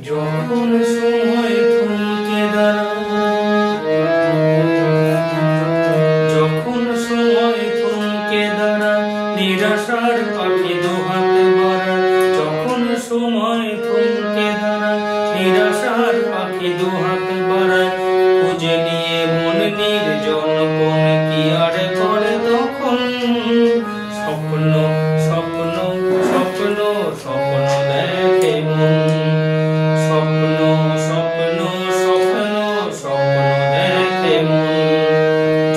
যখন সময় থমকে দাঁড়ায়, যখন সময় থমকে দাঁড়ায়, নিরাশার পাখি দুহাত বাড়ায়। যখন সময় থমকে দাঁড়ায়, নিরাশার পাখি দুহাত বাড়ায়। খুঁজে নিয়ে মন নির্জন কোন কি আর করে তখন। স্বপ্ন স্বপ্ন স্বপ্ন স্বপ্ন দেখে মন। স্বপ্ন স্বপ্ন স্বপ্ন স্বপ্ন দেখে মন।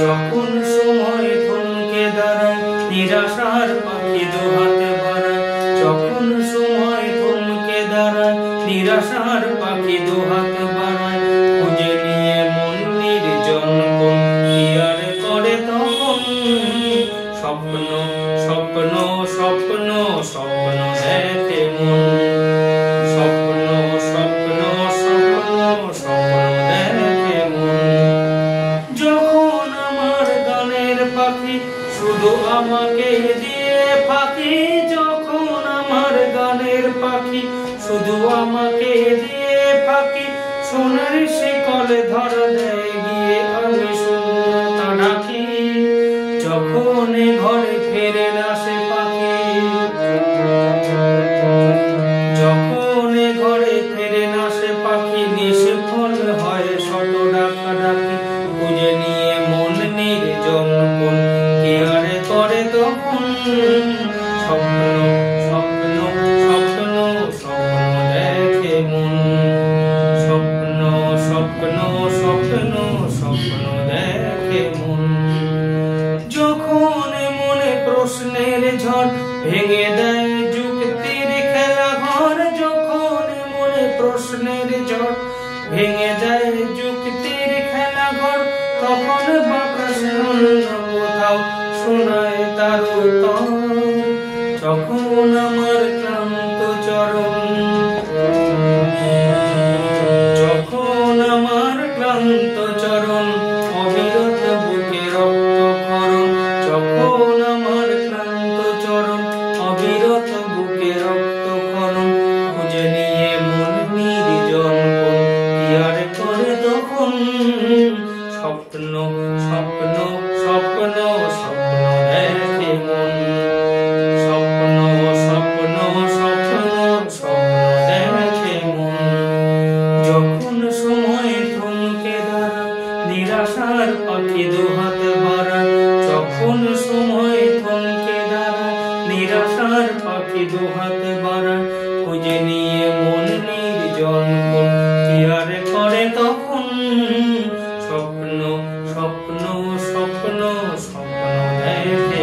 যখন সময় থমকে দাঁড়ায়, নিরাশার পাখি দুহাত বাড়ায়। যখন সময় থমকে দাঁড়ায়, নিরাশার পাখি দুহাত বাড়ায়। খুঁজে নিয়ে মন নির্জন কোন কি আর করে তখন। স্বপ্ন স্বপ্ন স্বপ্ন স্বপ্ন দেখে মন। স্বপ্ন স্বপ্ন স্বপ্ন স্বপ্ন দেখে মন। যখন আমার গানের পাখি শুধু আমাকে দিয়ে ফাঁকি। যখন আমার গানের পাখি শুধু আমাকে দিয়ে ফাঁকি। সোনার শিকলে ধরা দেয় গিয়ে আমি শূন্যতা ডাকি। যখন ঘরে ফেরে না সে পাখি, যখন ঘরে ফেরে না সে পাখি, নিষ্ফল হয় শত ডাকা ডাকি। খুঁজে নিয়ে মন নির্জন কোন কি আর করে তখন। স্বপ্ন স্বপ্ন স্বপ্ন স্বপ্ন দেখে মন। স্বপ্ন স্বপ্ন স্বপ্ন স্বপ্ন দেখে মন। যখন মনে প্রশ্নের ঝড় ভেঙে দেয় যুক্তির খেলা ঘর। যখন মনে প্রশ্নের ঝড় ভেঙে দেয় যুক্তির খেলা ঘর। তখন বাতাসে অন্য কোথাও শোনায় তার উত্তর। যখন আমার ক্লান্ত চরণ, যখন আমার ক্লান্ত চরণ অবিরত বুকে রক্তক্ষরণ। যখন আমার ক্লান্ত চরণ অবিরত বুকে রক্তক্ষরণ। খুঁজে নিয়ে মন নির্জন কোন কি আর করে তখন। স্বপ্ন স্বপ্ন স্বপ্ন স্বপ্ন দেখে মন। স্বপ্ন স্বপ্ন স্বপ্ন স্বপ্ন দেখে মন। যখন সময় থমকে দাঁড়ায়, নিরাশার পাখি দুহাত বাড়ায়। যখন সময় থমকে দাঁড়ায়, নিরাশার পাখি দুহাত বাড়ায়। খুঁজে নিয়ে মন নির্জন কোন কি আর করে তখন। স্বপ্ন স্বপ্ন স্বপ্ন স্বপ্ন দেখে